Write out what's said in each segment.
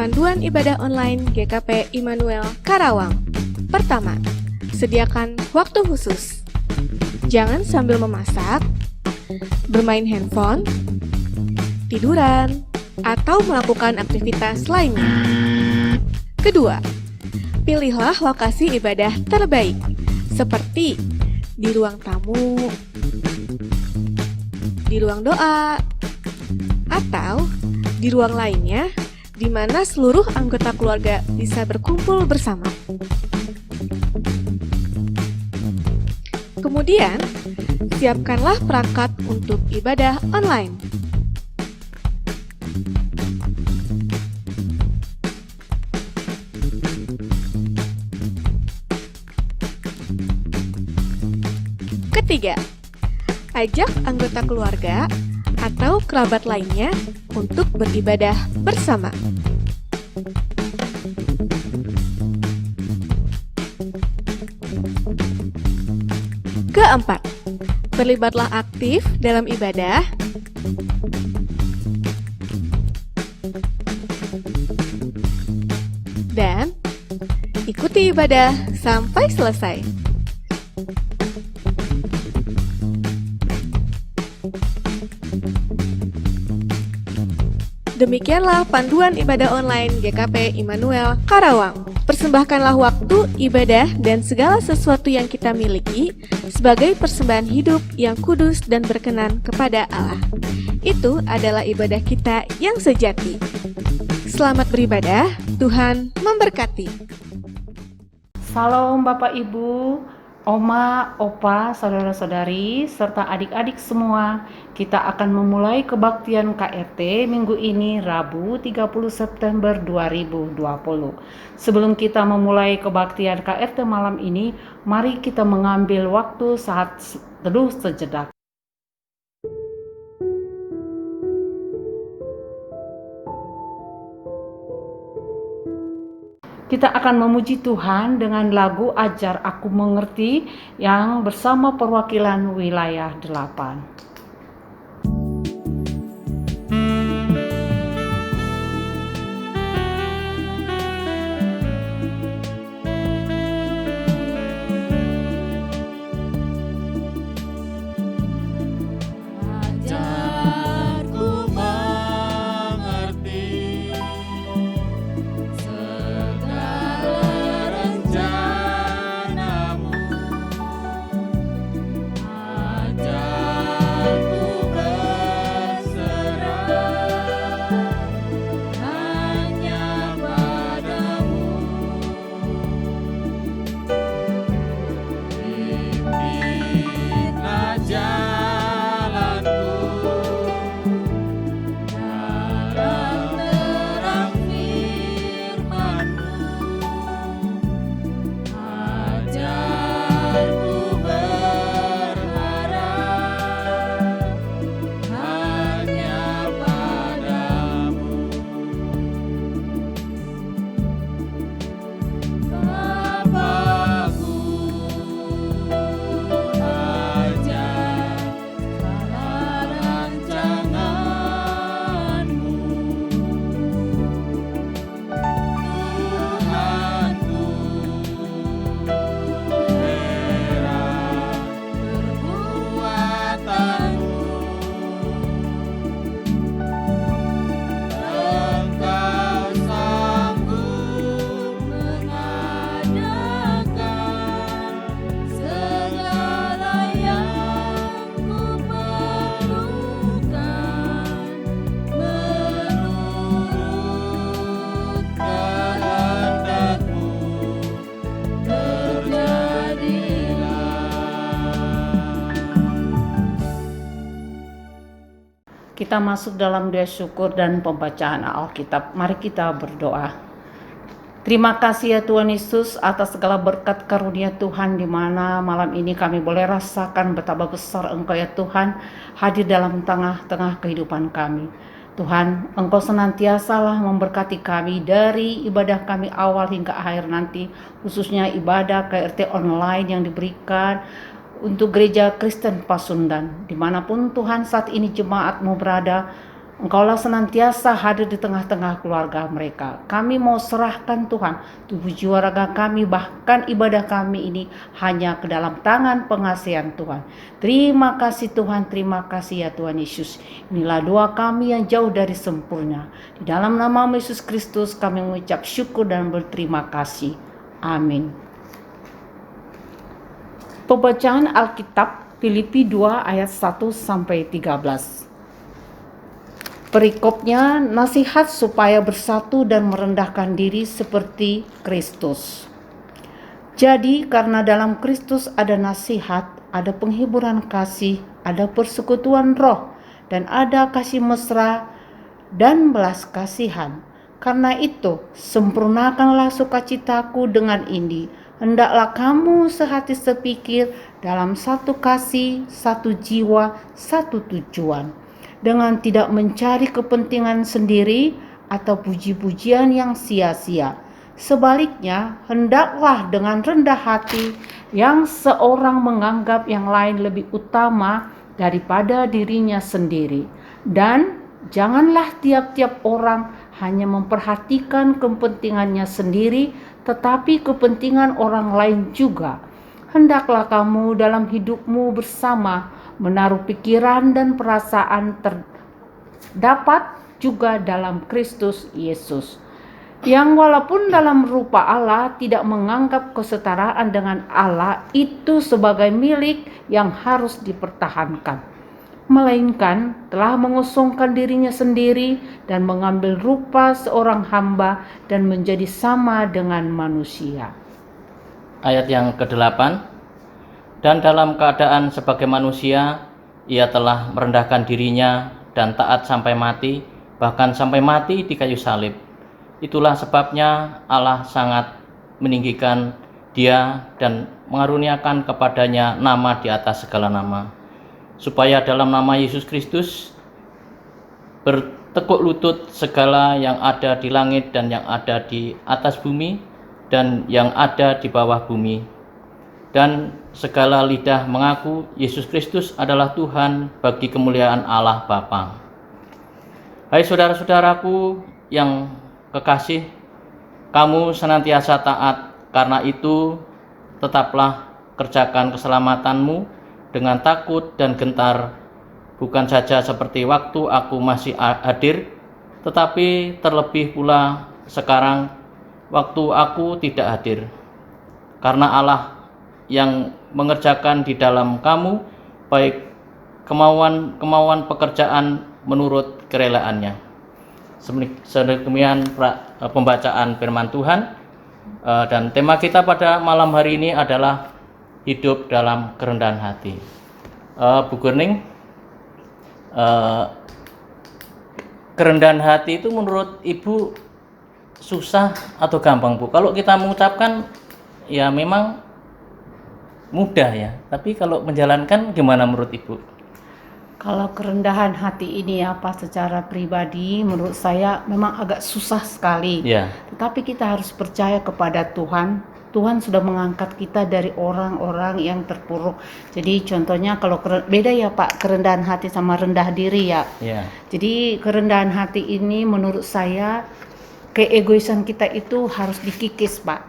Panduan Ibadah Online GKP Immanuel Karawang. Pertama, sediakan waktu khusus. Jangan sambil memasak, bermain handphone, tiduran, atau melakukan aktivitas lainnya. Kedua, pilihlah lokasi ibadah terbaik, seperti di ruang tamu, di ruang doa, atau di ruang lainnya di mana seluruh anggota keluarga bisa berkumpul bersama. Kemudian, siapkanlah perangkat untuk ibadah online. Ketiga, ajak anggota keluarga atau kerabat lainnya untuk beribadah bersama. Keempat, terlibatlah aktif dalam ibadah. Dan ikuti ibadah sampai selesai. Demikianlah panduan ibadah online GKP Immanuel Karawang. Persembahkanlah waktu, ibadah, dan segala sesuatu yang kita miliki sebagai persembahan hidup yang kudus dan berkenan kepada Allah. Itu adalah ibadah kita yang sejati. Selamat beribadah, Tuhan memberkati. Salam Bapak Ibu, Oma, Opa, saudara-saudari, serta adik-adik semua. Kita akan memulai kebaktian KRT minggu ini Rabu 30 September 2020. Sebelum kita memulai kebaktian KRT malam ini, mari kita mengambil waktu saat teduh sejenak. Kita akan memuji Tuhan dengan lagu Ajar Aku Mengerti yang bersama perwakilan wilayah 8. Kita masuk dalam doa syukur dan pembacaan Alkitab. Mari kita berdoa. Terima kasih ya Tuhan Yesus atas segala berkat karunia Tuhan, di mana malam ini kami boleh rasakan betapa besar Engkau ya Tuhan hadir dalam tengah-tengah kehidupan kami. Tuhan, Engkau senantiasalah memberkati kami dari ibadah kami awal hingga akhir nanti, khususnya ibadah KRT online yang diberikan untuk Gereja Kristen Pasundan. Dimanapun Tuhan saat ini jemaat-Mu berada, Engkaulah senantiasa hadir di tengah-tengah keluarga mereka. Kami mau serahkan Tuhan tubuh jiwa raga kami, bahkan ibadah kami ini hanya ke dalam tangan pengasihan Tuhan. Terima kasih Tuhan, terima kasih ya Tuhan Yesus. Inilah doa kami yang jauh dari sempurna. Di dalam nama Yesus Kristus kami mengucap syukur dan berterima kasih. Amin. Pembacaan Alkitab Filipi 2 ayat 1 sampai 13. Perikopnya, nasihat supaya bersatu dan merendahkan diri seperti Kristus. Jadi karena dalam Kristus ada nasihat, ada penghiburan kasih, ada persekutuan roh, dan ada kasih mesra dan belas kasihan. Karena itu, sempurnakanlah sukacitaku dengan ini. Hendaklah kamu sehati sepikir dalam satu kasih, satu jiwa, satu tujuan, dengan tidak mencari kepentingan sendiri atau puji-pujian yang sia-sia. Sebaliknya, hendaklah dengan rendah hati yang seorang menganggap yang lain lebih utama daripada dirinya sendiri. Dan janganlah tiap-tiap orang hanya memperhatikan kepentingannya sendiri, tetapi kepentingan orang lain juga. Hendaklah kamu dalam hidupmu bersama menaruh pikiran dan perasaan terdapat juga dalam Kristus Yesus, yang walaupun dalam rupa Allah tidak menganggap kesetaraan dengan Allah itu sebagai milik yang harus dipertahankan, melainkan telah mengosongkan dirinya sendiri dan mengambil rupa seorang hamba dan menjadi sama dengan manusia. Ayat yang ke-8. Dan dalam keadaan sebagai manusia, ia telah merendahkan dirinya dan taat sampai mati, bahkan sampai mati di kayu salib. Itulah sebabnya Allah sangat meninggikan dia dan mengaruniakan kepadanya nama di atas segala nama, supaya dalam nama Yesus Kristus bertekuk lutut segala yang ada di langit dan yang ada di atas bumi dan yang ada di bawah bumi, dan segala lidah mengaku Yesus Kristus adalah Tuhan bagi kemuliaan Allah Bapa. Hai saudara-saudaraku yang kekasih, kamu senantiasa taat, karena itu tetaplah kerjakan keselamatanmu dengan takut dan gentar, bukan saja seperti waktu aku masih hadir, tetapi terlebih pula sekarang waktu aku tidak hadir. Karena Allah yang mengerjakan di dalam kamu baik kemauan pekerjaan menurut kerelaannya. Sedemikian pembacaan firman Tuhan, dan tema kita pada malam hari ini adalah hidup dalam kerendahan hati. Bu Gurning, kerendahan hati itu menurut Ibu susah atau gampang, Bu? Kalau kita mengucapkan ya memang mudah ya, tapi kalau menjalankan gimana menurut Ibu? Kalau kerendahan hati ini apa secara pribadi menurut saya memang agak susah sekali. Ya. Tetapi kita harus percaya kepada Tuhan. Tuhan sudah mengangkat kita dari orang-orang yang terpuruk. Jadi contohnya kalau beda ya Pak, kerendahan hati sama rendah diri ya. Ya. Jadi kerendahan hati ini menurut saya keegoisan kita itu harus dikikis Pak.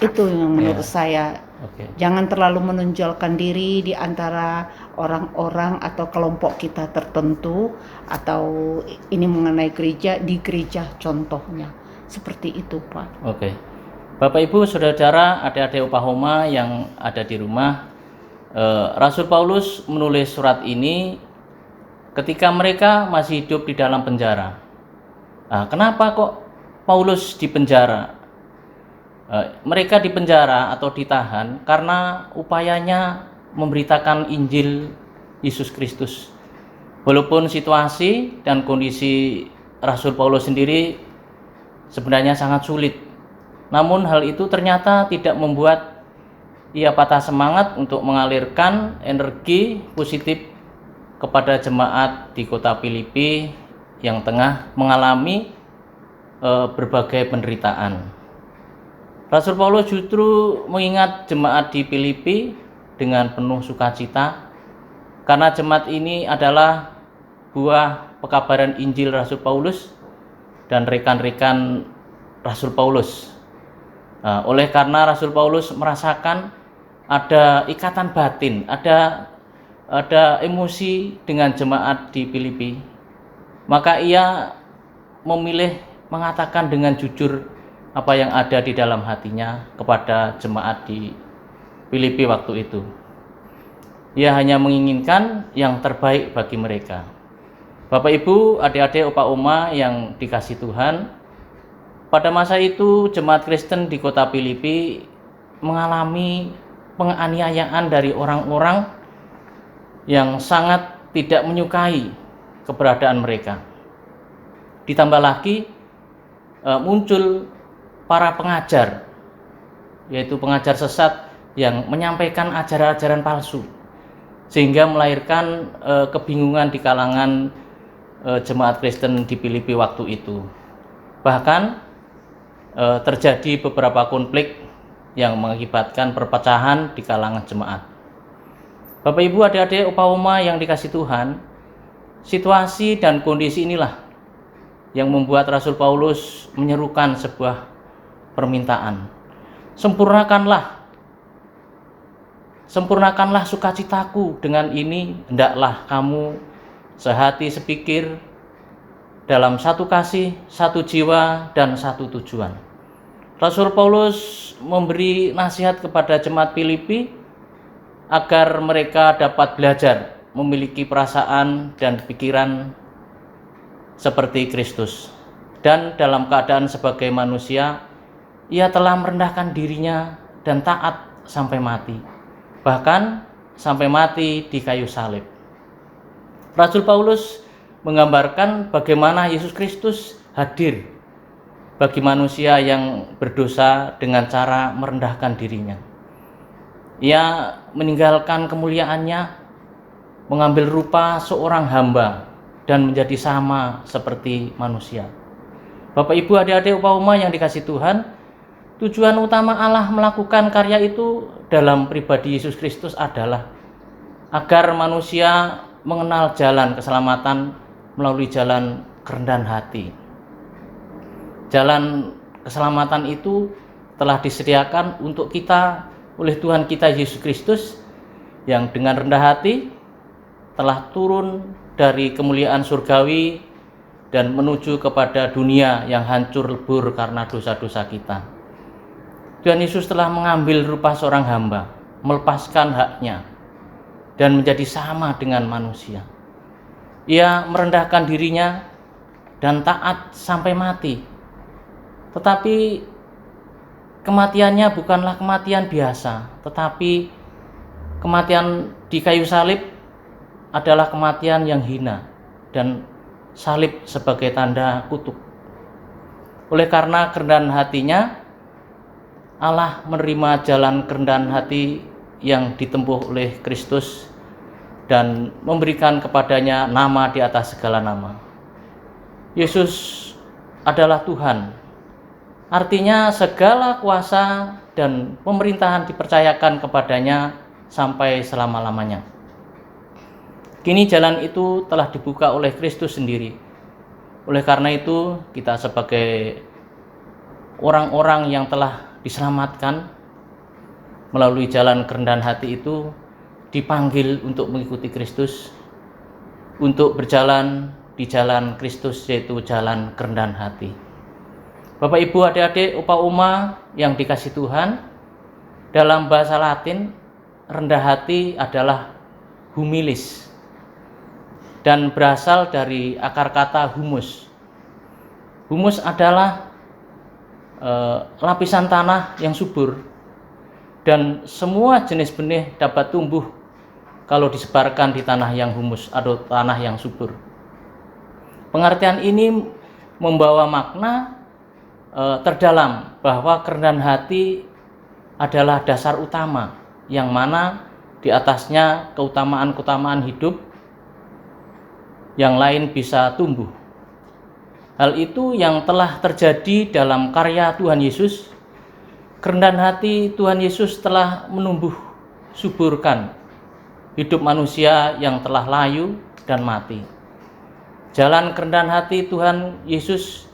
Itu yang menurut saya. Okay. Jangan terlalu menonjolkan diri di antara orang-orang atau kelompok kita tertentu, atau ini mengenai gereja, di gereja contohnya. Seperti itu Pak. Oke. Bapak Ibu Saudara, adik-adik Upahoma yang ada di rumah, Rasul Paulus menulis surat ini ketika mereka masih hidup di dalam penjara. Nah, kenapa kok Paulus di penjara? Mereka di penjara atau ditahan karena upayanya memberitakan Injil Yesus Kristus. Walaupun situasi dan kondisi Rasul Paulus sendiri sebenarnya sangat sulit, namun hal itu ternyata tidak membuat ia patah semangat untuk mengalirkan energi positif kepada jemaat di kota Filipi yang tengah mengalami berbagai penderitaan. Rasul Paulus justru mengingat jemaat di Filipi dengan penuh sukacita, karena jemaat ini adalah buah pekabaran Injil Rasul Paulus dan rekan-rekan Rasul Paulus. Oleh karena Rasul Paulus merasakan ada ikatan batin, ada emosi dengan jemaat di Filipi, maka ia memilih mengatakan dengan jujur apa yang ada di dalam hatinya kepada jemaat di Filipi waktu itu. Ia hanya menginginkan yang terbaik bagi mereka. Bapak Ibu, adik-adik, opa oma yang dikasih Tuhan, pada masa itu jemaat Kristen di kota Filipi mengalami penganiayaan dari orang-orang yang sangat tidak menyukai keberadaan mereka. Ditambah lagi muncul para pengajar, yaitu pengajar sesat yang menyampaikan ajaran-ajaran palsu, sehingga melahirkan kebingungan di kalangan jemaat Kristen di Filipi waktu itu. Bahkan terjadi beberapa konflik yang mengakibatkan perpecahan di kalangan jemaat. Bapak Ibu, adik-adik, opa oma yang dikasih Tuhan, situasi dan kondisi inilah yang membuat Rasul Paulus menyerukan sebuah permintaan. Sempurnakanlah sukacitaku dengan ini, hendaklah kamu sehati sepikir dalam satu kasih, satu jiwa, dan satu tujuan. Rasul Paulus memberi nasihat kepada jemaat Filipi agar mereka dapat belajar memiliki perasaan dan pikiran seperti Kristus. Dan dalam keadaan sebagai manusia, ia telah merendahkan dirinya dan taat sampai mati, bahkan sampai mati di kayu salib. Rasul Paulus menggambarkan bagaimana Yesus Kristus hadir bagi manusia yang berdosa dengan cara merendahkan dirinya. Ia meninggalkan kemuliaannya, mengambil rupa seorang hamba, dan menjadi sama seperti manusia. Bapak Ibu, adik-adik, opa oma yang dikasih Tuhan, tujuan utama Allah melakukan karya itu dalam pribadi Yesus Kristus adalah agar manusia mengenal jalan keselamatan melalui jalan kerendahan hati. Jalan keselamatan itu telah disediakan untuk kita oleh Tuhan kita Yesus Kristus, yang dengan rendah hati telah turun dari kemuliaan surgawi dan menuju kepada dunia yang hancur lebur karena dosa-dosa kita. Tuhan Yesus telah mengambil rupa seorang hamba, melepaskan haknya, dan menjadi sama dengan manusia. Ia merendahkan dirinya dan taat sampai mati. Tetapi kematiannya bukanlah kematian biasa, tetapi kematian di kayu salib adalah kematian yang hina, dan salib sebagai tanda kutuk. Oleh karena kerendahan hatinya, Allah menerima jalan kerendahan hati yang ditempuh oleh Kristus dan memberikan kepadanya nama di atas segala nama. Yesus adalah Tuhan. Artinya segala kuasa dan pemerintahan dipercayakan kepadanya sampai selama-lamanya. Kini jalan itu telah dibuka oleh Kristus sendiri. Oleh karena itu, kita sebagai orang-orang yang telah diselamatkan melalui jalan kerendahan hati itu dipanggil untuk mengikuti Kristus, untuk berjalan di jalan Kristus, yaitu jalan kerendahan hati. Bapak Ibu, adik-adik, opa oma yang dikasih Tuhan, dalam bahasa Latin rendah hati adalah humilis, dan berasal dari akar kata humus. Humus adalah lapisan tanah yang subur, dan semua jenis benih dapat tumbuh kalau disebarkan di tanah yang humus atau tanah yang subur. Pengertian ini membawa makna terdalam bahwa kerendahan hati adalah dasar utama, yang mana di atasnya keutamaan-keutamaan hidup yang lain bisa tumbuh. Hal itu yang telah terjadi dalam karya Tuhan Yesus. Kerendahan hati Tuhan Yesus telah menumbuh suburkan hidup manusia yang telah layu dan mati. Jalan kerendahan hati Tuhan Yesus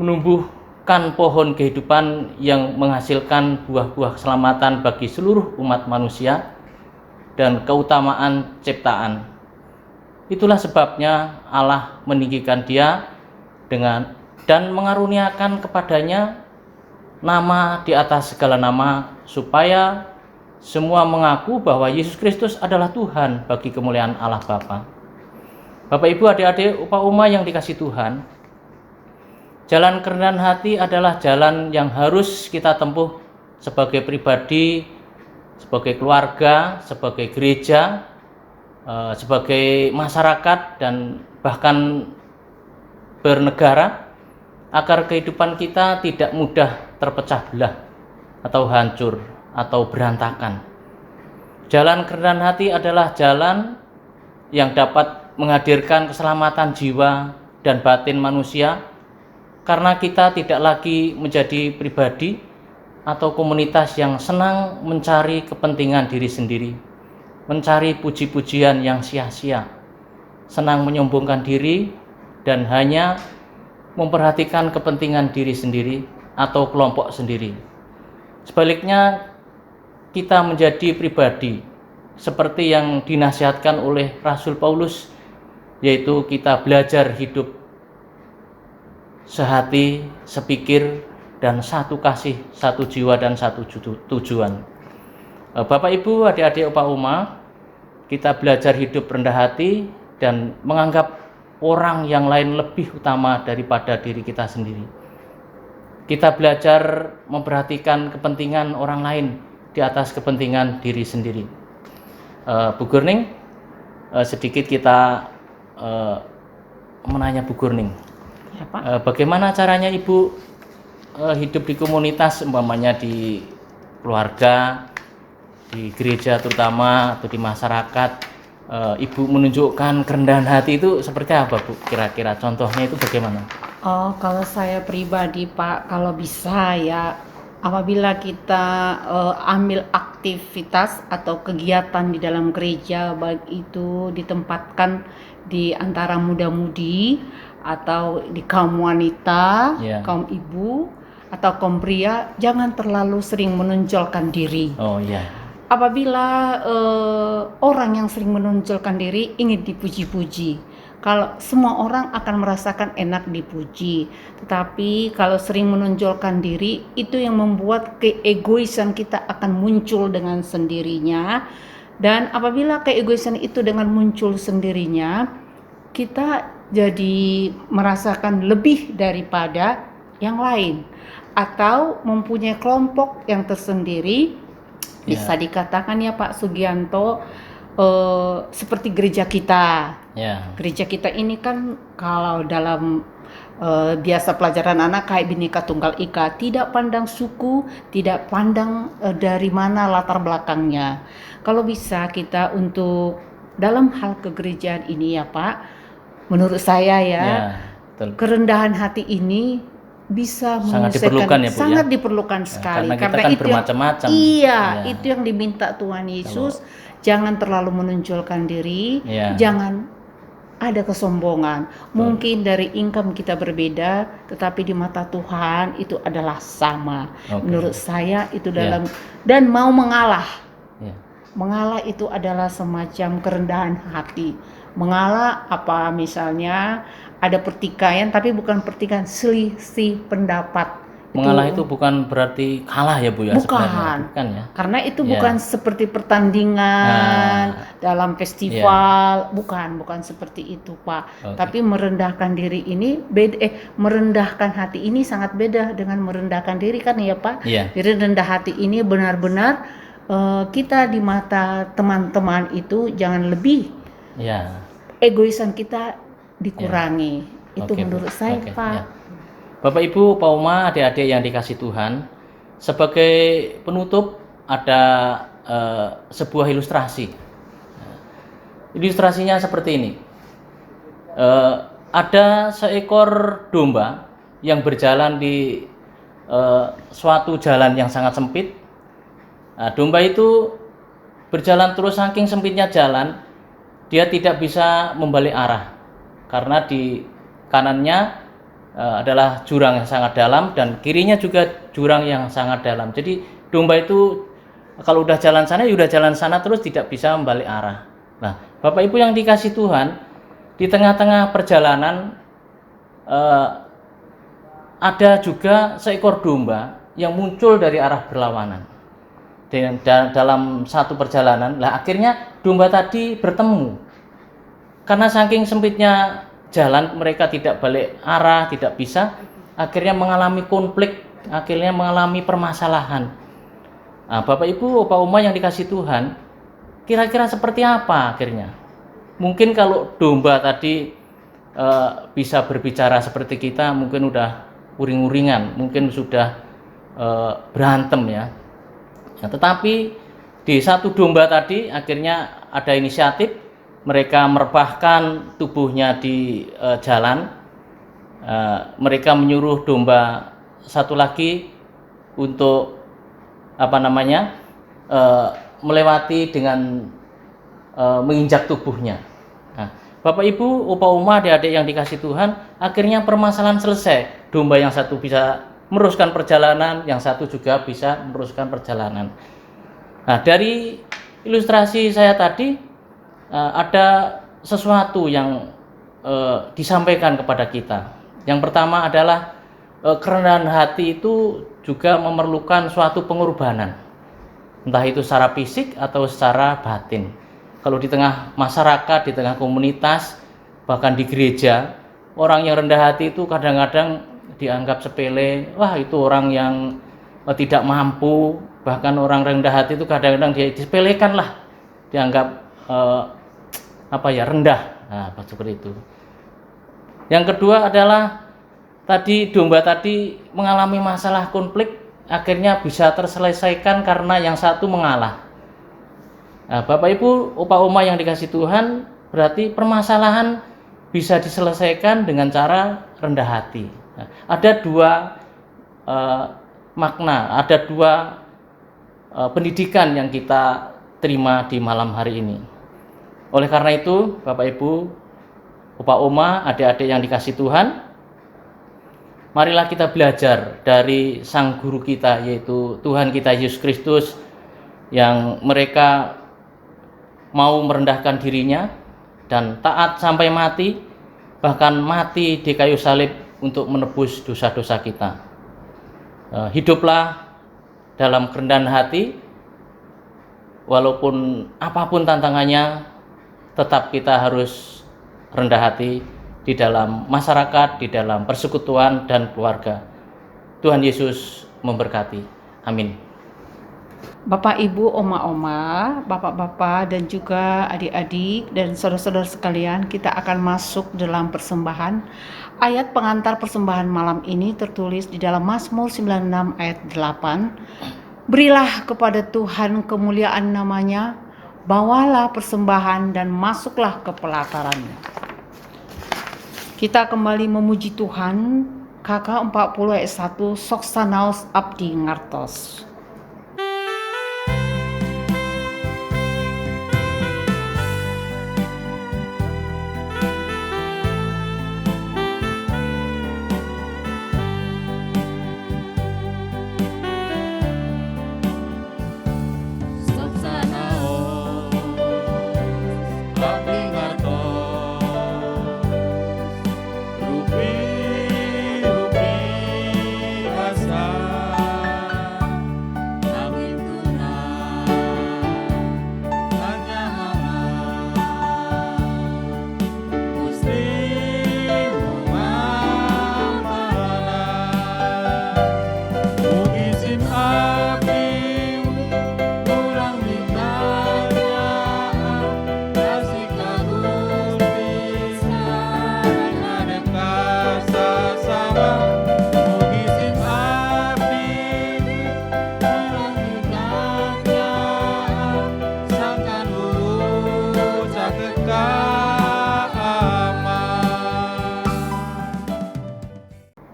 menumbuhkan pohon kehidupan yang menghasilkan buah-buah keselamatan bagi seluruh umat manusia dan keutamaan ciptaan. Itulah sebabnya Allah meninggikan Dia dan mengaruniakan kepadanya nama di atas segala nama, supaya semua mengaku bahwa Yesus Kristus adalah Tuhan bagi kemuliaan Allah Bapa. Bapak Ibu, adik-adik, upa-uma yang dikasihi Tuhan, jalan kerendahan hati adalah jalan yang harus kita tempuh sebagai pribadi, sebagai keluarga, sebagai gereja, sebagai masyarakat, dan bahkan bernegara, agar kehidupan kita tidak mudah terpecah belah atau hancur atau berantakan. Jalan kerendahan hati adalah jalan yang dapat menghadirkan keselamatan jiwa dan batin manusia, karena kita tidak lagi menjadi pribadi atau komunitas yang senang mencari kepentingan diri sendiri, mencari puji-pujian yang sia-sia, senang menyombongkan diri, dan hanya memperhatikan kepentingan diri sendiri atau kelompok sendiri. Sebaliknya, kita menjadi pribadi seperti yang dinasihatkan oleh Rasul Paulus, yaitu kita belajar hidup sehati, sepikir, dan satu kasih, satu jiwa, dan satu tujuan. Bapak Ibu, adik-adik, upa-uma, kita belajar hidup rendah hati dan menganggap orang yang lain lebih utama daripada diri kita sendiri. Kita belajar memperhatikan kepentingan orang lain di atas kepentingan diri sendiri. Bu Gurning, sedikit kita menanya Bu Gurning, Ya, Pak. bagaimana caranya Ibu hidup di komunitas, umpamanya di keluarga, di gereja terutama, atau di masyarakat. Ibu menunjukkan kerendahan hati itu seperti apa, Bu? Kira-kira contohnya itu bagaimana? Oh, kalau saya pribadi, Pak, kalau bisa ya, apabila kita ambil aktivitas atau kegiatan di dalam gereja, baik itu ditempatkan di antara muda-mudi atau di kaum wanita, kaum ibu atau kaum pria, jangan terlalu sering menonjolkan diri. Oh iya. Apabila orang yang sering menonjolkan diri ingin dipuji-puji, kalau semua orang akan merasakan enak dipuji, tetapi kalau sering menonjolkan diri, itu yang membuat keegoisan kita akan muncul dengan sendirinya. Dan apabila keegoisan itu dengan muncul sendirinya, kita jadi merasakan lebih daripada yang lain, atau mempunyai kelompok yang tersendiri. Bisa dikatakan ya Pak Sugianto, seperti gereja kita. Gereja kita ini kan kalau dalam biasa pelajaran anak kayak Bhinneka Tunggal Ika, tidak pandang suku, tidak pandang dari mana latar belakangnya. Kalau bisa kita untuk dalam hal kegerejaan ini ya Pak, menurut saya kerendahan hati ini bisa sangat diperlukan ya Bu, sangat diperlukan sekali, karena kita kan itu bermacam-macam. Itu yang diminta Tuhan Yesus. Jangan terlalu menonjolkan diri, jangan ada kesombongan. Mungkin dari income kita berbeda, tetapi di mata Tuhan itu adalah sama. Menurut saya itu dalam dan mau mengalah. Mengalah itu adalah semacam kerendahan hati. Mengalah apa, misalnya ada pertikaian, tapi bukan pertikaian selisih pendapat. Mengalah itu bukan berarti kalah ya Bu ya? Bukan ya? Karena itu bukan seperti pertandingan dalam festival, bukan seperti itu Pak. Tapi merendahkan diri ini merendahkan hati ini sangat beda dengan merendahkan diri kan ya Pak. Jadi rendah hati ini benar-benar kita di mata teman-teman itu jangan lebih, egoisan kita dikurangi. Itu menurut saya Pak. Bapak Ibu, Pauma, adik-adik yang dikasih Tuhan, sebagai penutup ada sebuah ilustrasi. Ilustrasinya seperti ini. Ada seekor domba yang berjalan di suatu jalan yang sangat sempit. Domba itu berjalan terus, saking sempitnya jalan, dia tidak bisa membalik arah. karena di kanannya adalah jurang yang sangat dalam dan kirinya juga jurang yang sangat dalam. Jadi domba itu kalau udah jalan sana ya udah jalan sana terus, tidak bisa membalik arah. Nah, Bapak Ibu yang dikasih Tuhan, di tengah-tengah perjalanan ada juga seekor domba yang muncul dari arah berlawanan. Dan dalam satu perjalanan, akhirnya domba tadi bertemu. Karena saking sempitnya jalan, mereka tidak balik arah, tidak bisa, akhirnya mengalami konflik, akhirnya mengalami permasalahan. Nah, Bapak Ibu, Opa Oma yang dikasih Tuhan, kira-kira seperti apa akhirnya? Mungkin kalau domba tadi bisa berbicara seperti kita, mungkin udah uring-uringan, mungkin sudah berantem ya. Nah, tetapi di satu domba tadi akhirnya ada inisiatif. Mereka merebahkan tubuhnya di jalan. Mereka menyuruh domba satu lagi untuk melewati dengan menginjak tubuhnya. Nah, Bapak Ibu, Opa Oma, adik-adik yang dikasih Tuhan, akhirnya permasalahan selesai. Domba yang satu bisa meneruskan perjalanan, yang satu juga bisa meneruskan perjalanan. Nah, dari ilustrasi saya tadi ada sesuatu yang disampaikan kepada kita. Yang pertama adalah kerendahan hati itu juga memerlukan suatu pengorbanan, entah itu secara fisik atau secara batin. Kalau di tengah masyarakat, di tengah komunitas, bahkan di gereja, orang yang rendah hati itu kadang-kadang dianggap sepele. Wah, itu orang yang tidak mampu. Bahkan orang rendah hati itu kadang-kadang disepelekan lah, dianggap rendah. Nah, seperti itu. Yang kedua adalah tadi domba tadi mengalami masalah konflik, akhirnya bisa terselesaikan karena yang satu mengalah. Nah, Bapak Ibu, Opa Oma yang dikasih Tuhan, berarti permasalahan bisa diselesaikan dengan cara rendah hati. Nah, ada dua makna, ada dua pendidikan yang kita terima di malam hari ini. Oleh karena itu, Bapak Ibu, Opa Oma, adik-adik yang dikasih Tuhan, marilah kita belajar dari Sang Guru kita, yaitu Tuhan kita Yesus Kristus, yang mereka mau merendahkan dirinya dan taat sampai mati, bahkan mati di kayu salib untuk menebus dosa-dosa kita. Hiduplah dalam kerendahan hati, walaupun apapun tantangannya, tetap kita harus rendah hati di dalam masyarakat, di dalam persekutuan dan keluarga. Tuhan Yesus memberkati. Amin. Bapak, Ibu, Oma-oma, Bapak-bapak, dan juga adik-adik dan saudara-saudara sekalian, kita akan masuk dalam persembahan. Ayat pengantar persembahan malam ini tertulis di dalam Mazmur 96 ayat 8. Berilah kepada Tuhan kemuliaan namanya, bawalah persembahan dan masuklah ke pelatarannya. Kita kembali memuji Tuhan. KK 40 ayat 1, Soksanaos Abdi Ngartos.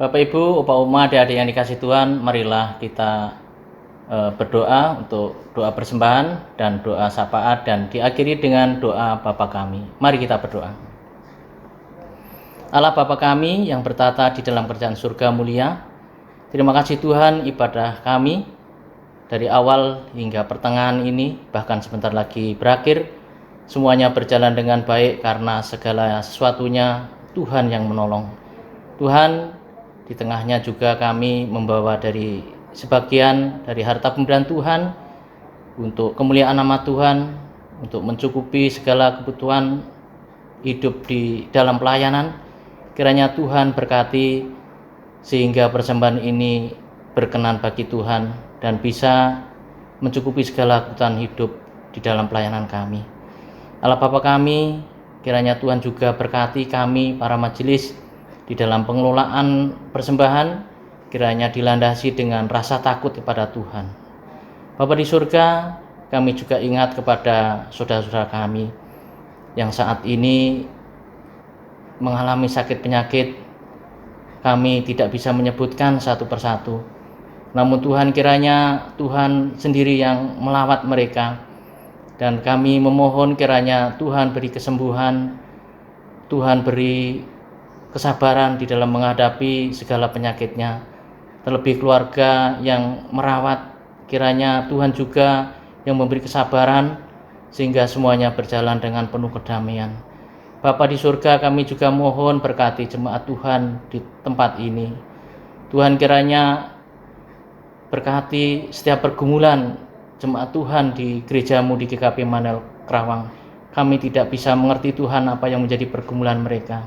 Bapak Ibu, Opa Oma, adik-adik yang dikasih Tuhan, marilah kita berdoa untuk doa persembahan dan doa syafaat, dan diakhiri dengan doa Bapa kami. Mari kita berdoa. Allah Bapa kami yang bertata di dalam kerajaan surga mulia, terima kasih Tuhan ibadah kami dari awal hingga pertengahan ini, bahkan sebentar lagi berakhir, semuanya berjalan dengan baik karena segala sesuatunya Tuhan yang menolong. Tuhan, di tengahnya juga kami membawa dari sebagian dari harta pemberian Tuhan untuk kemuliaan nama Tuhan, untuk mencukupi segala kebutuhan hidup di dalam pelayanan. Kiranya Tuhan berkati sehingga persembahan ini berkenan bagi Tuhan dan bisa mencukupi segala kebutuhan hidup di dalam pelayanan kami. Allah Bapa kami, kiranya Tuhan juga berkati kami para majelis di dalam pengelolaan persembahan, kiranya dilandasi dengan rasa takut kepada Tuhan. Bapa di surga, kami juga ingat kepada saudara-saudara kami yang saat ini mengalami sakit penyakit. Kami tidak bisa menyebutkan satu persatu, namun Tuhan, kiranya Tuhan sendiri yang melawat mereka, dan kami memohon kiranya Tuhan beri kesembuhan, Tuhan beri kesabaran di dalam menghadapi segala penyakitnya. Terlebih keluarga yang merawat, kiranya Tuhan juga yang memberi kesabaran sehingga semuanya berjalan dengan penuh kedamaian. Bapa di surga, kami juga mohon berkati jemaat Tuhan di tempat ini. Tuhan, kiranya berkati setiap pergumulan jemaat Tuhan di gerejamu di GKP Immanuel Karawang. Kami tidak bisa mengerti Tuhan apa yang menjadi pergumulan mereka.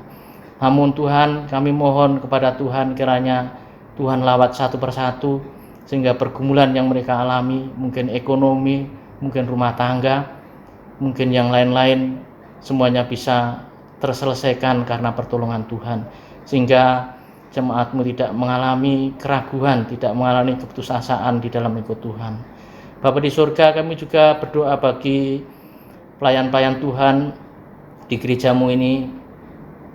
Namun Tuhan, kami mohon kepada Tuhan kiranya Tuhan lawat satu persatu sehingga pergumulan yang mereka alami, mungkin ekonomi, mungkin rumah tangga, mungkin yang lain-lain, semuanya bisa terselesaikan karena pertolongan Tuhan, sehingga jemaatmu tidak mengalami keraguan, tidak mengalami keputusasaan di dalam ikut Tuhan. Bapa di surga, kami juga berdoa bagi pelayan-pelayan Tuhan di gerejamu ini,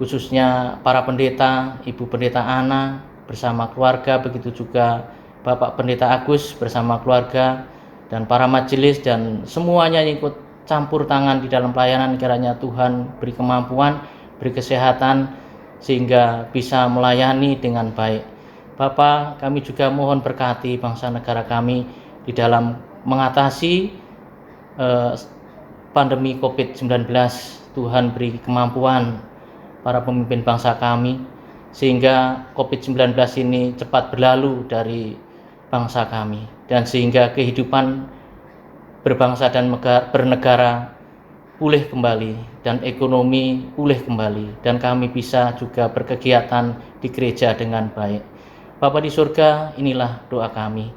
khususnya para pendeta, Ibu Pendeta Ana bersama keluarga, begitu juga Bapak Pendeta Agus bersama keluarga, dan para majelis dan semuanya yang ikut campur tangan di dalam pelayanan. Kiranya Tuhan beri kemampuan, beri kesehatan sehingga bisa melayani dengan baik. Bapa, kami juga mohon berkati bangsa negara kami di dalam mengatasi pandemi COVID-19. Tuhan beri kemampuan para pemimpin bangsa kami sehingga COVID-19 ini cepat berlalu dari bangsa kami, dan sehingga kehidupan berbangsa dan bernegara pulih kembali dan ekonomi pulih kembali, dan kami bisa juga berkegiatan di gereja dengan baik. Bapa di surga, inilah doa kami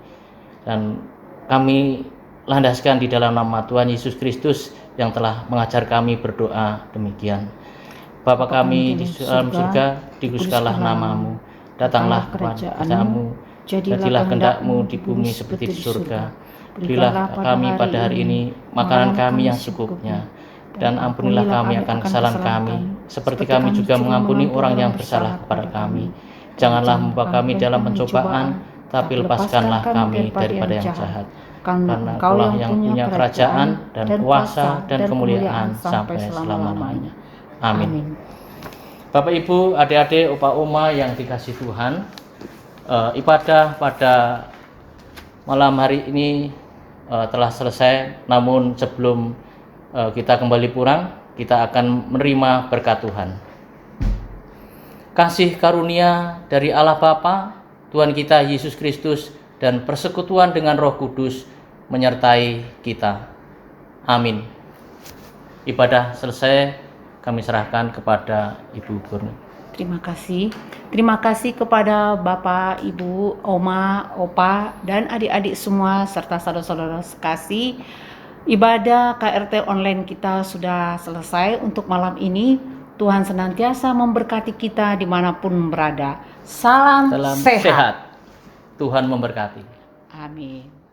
dan kami landaskan di dalam nama Tuhan Yesus Kristus yang telah mengajar kami berdoa demikian. Bapa kami di dalam surga, dikuduskanlah namamu, datanglah kerajaanmu, jadilah kehendak-mu di bumi seperti di surga. Berilah kami pada hari ini makanan kami yang secukupnya, dan ampunilah kami akan kesalahan kami, seperti kami juga mengampuni orang yang bersalah kepada kami. Janganlah membawa kami dalam pencobaan, tapi lepaskanlah kami daripada yang jahat. Karena Kaulah yang punya kerajaan dan kuasa dan kemuliaan sampai selama-lamanya. Amin. Bapak Ibu, adik-adik, opa oma yang dikasih Tuhan, ibadah pada malam hari ini telah selesai. Namun sebelum kita kembali pulang, kita akan menerima berkat Tuhan. Kasih karunia dari Allah Bapa, Tuhan kita Yesus Kristus, dan persekutuan dengan Roh Kudus menyertai kita. Amin. Ibadah selesai, kami serahkan kepada Ibu Gurni. Terima kasih kepada Bapak, Ibu, Oma, Opa, dan adik-adik semua serta saudara-saudara sekasih. Ibadah KRT online kita sudah selesai untuk malam ini. Tuhan senantiasa memberkati kita dimanapun berada. Salam sehat. Tuhan memberkati. Amin.